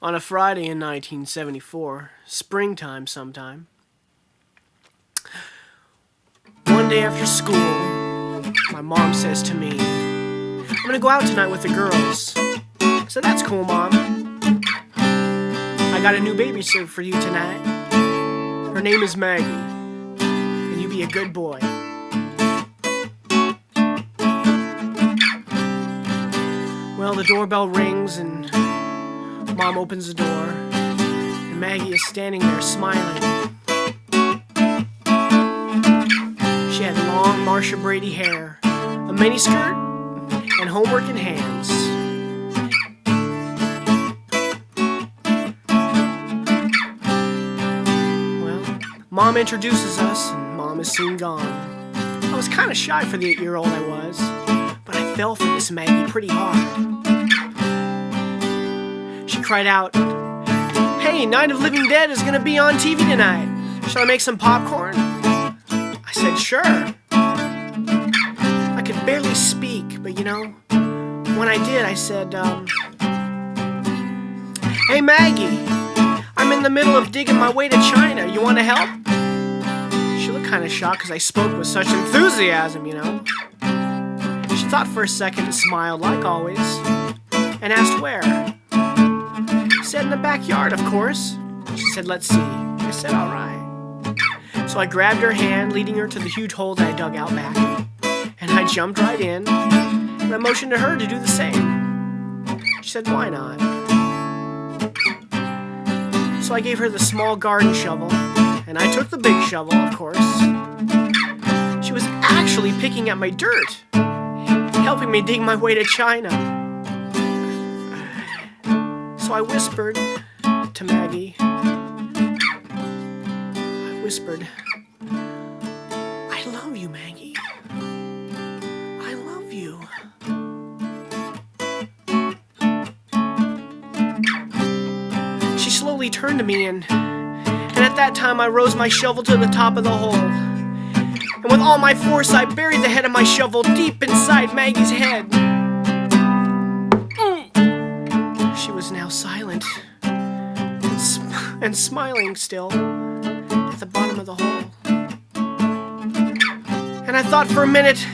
On a Friday in 1974, springtime sometime, one day after school, my mom says to me, "I'm gonna go out tonight with the girls." I said, "That's cool, Mom. I got a new babysitter for you tonight. Her name is Maggie, and you be a good boy." Well, the doorbell rings and Mom opens the door, and Maggie is standing there smiling. She had long Marcia Brady hair, a miniskirt, and homework in hands. Well, Mom introduces us, and Mom is soon gone. I was kind of shy for the 8-year-old I was, but I fell for this Maggie pretty hard. She cried out, "Hey, Night of Living Dead is gonna be on TV tonight. Shall I make some popcorn?" I said, "Sure." I could barely speak, but you know, when I did, I said, "Hey, Maggie, I'm in the middle of digging my way to China. You want to help?" She looked kind of shocked because I spoke with such enthusiasm, you know. She thought for a second and smiled, like always, and asked where. I said, "In the backyard, of course." She said, "Let's see." I said, "All right." So I grabbed her hand, leading her to the huge hole that I dug out back, and I jumped right in, and I motioned to her to do the same. She said, "Why not?" So I gave her the small garden shovel, and I took the big shovel, of course. She was actually picking at my dirt, helping me dig my way to China. So I whispered to Maggie, "I love you, Maggie. I love you." She slowly turned to me, and at that time I rose my shovel to the top of the hole. And with all my force, I buried the head of my shovel deep inside Maggie's head. She was now silent and smiling still at the bottom of the hole. And I thought for a minute,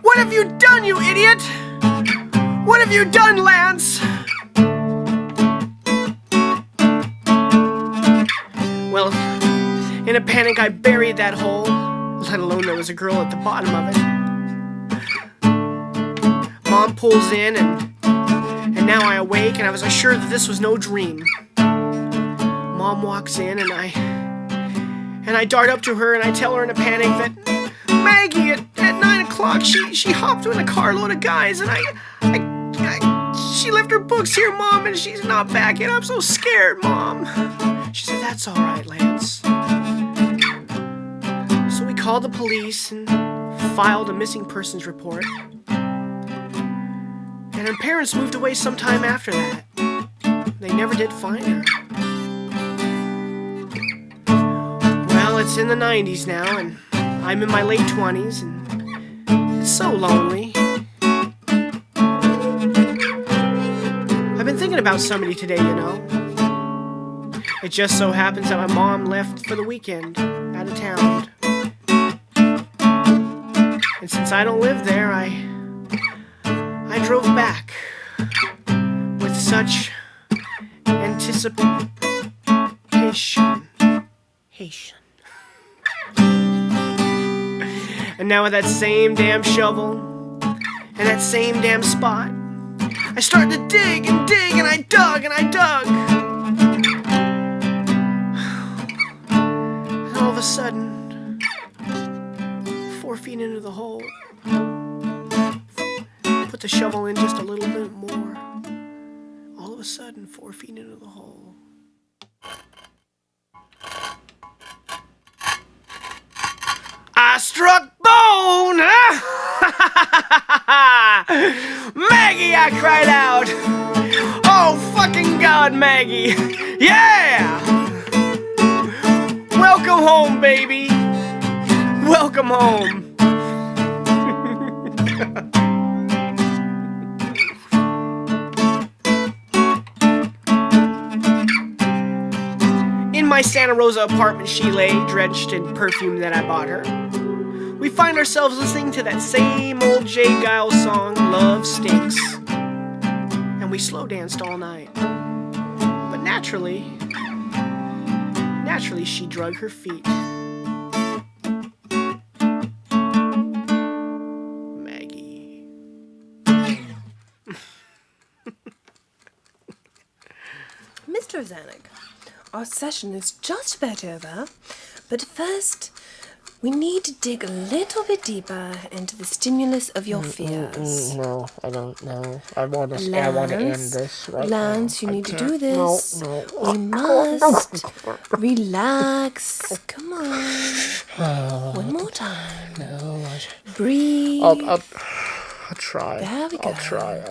"What have you done, you idiot? What have you done, Lance?" Well, in a panic, I buried that hole, let alone there was a girl at the bottom of it. Mom pulls in, and now I awake, and I was assured that this was no dream. Mom walks in, and I dart up to her, and I tell her in a panic that Maggie, at 9 o'clock, she hopped in a carload of guys, and she left her books here, Mom, and she's not back yet. I'm so scared, Mom. She said, "That's all right, Lance." So we called the police and filed a missing persons report. And her parents moved away sometime after that. They never did find her. Well, it's in the 90s now, and I'm in my late 20s, and it's so lonely. I've been thinking about somebody today, you know. It just so happens that my mom left for the weekend, out of town. And since I don't live there, I drove back with such anticipation. And now with that same damn shovel and that same damn spot, I started to dig, and I dug, and I dug. And all of a sudden, 4 feet into the hole, put the shovel in just a little bit more. All of a sudden, 4 feet into the hole, I struck bone! Maggie, I cried out. "Oh, fucking God, Maggie. Yeah! Welcome home, baby. Welcome home." my Santa Rosa apartment she lay, drenched in perfume that I bought her. We find ourselves listening to that same old Jay Giles song, Love Stinks. And we slow danced all night. But naturally, she drug her feet. Maggie. Mr. Zanuck, our session is just about over, but first we need to dig a little bit deeper into the stimulus of your fears. No, I don't know. I want to end this right Lance, now. you need to do this. No. We must relax. Come on. One more time. No. Breathe. I'll try. There we go. I'll try.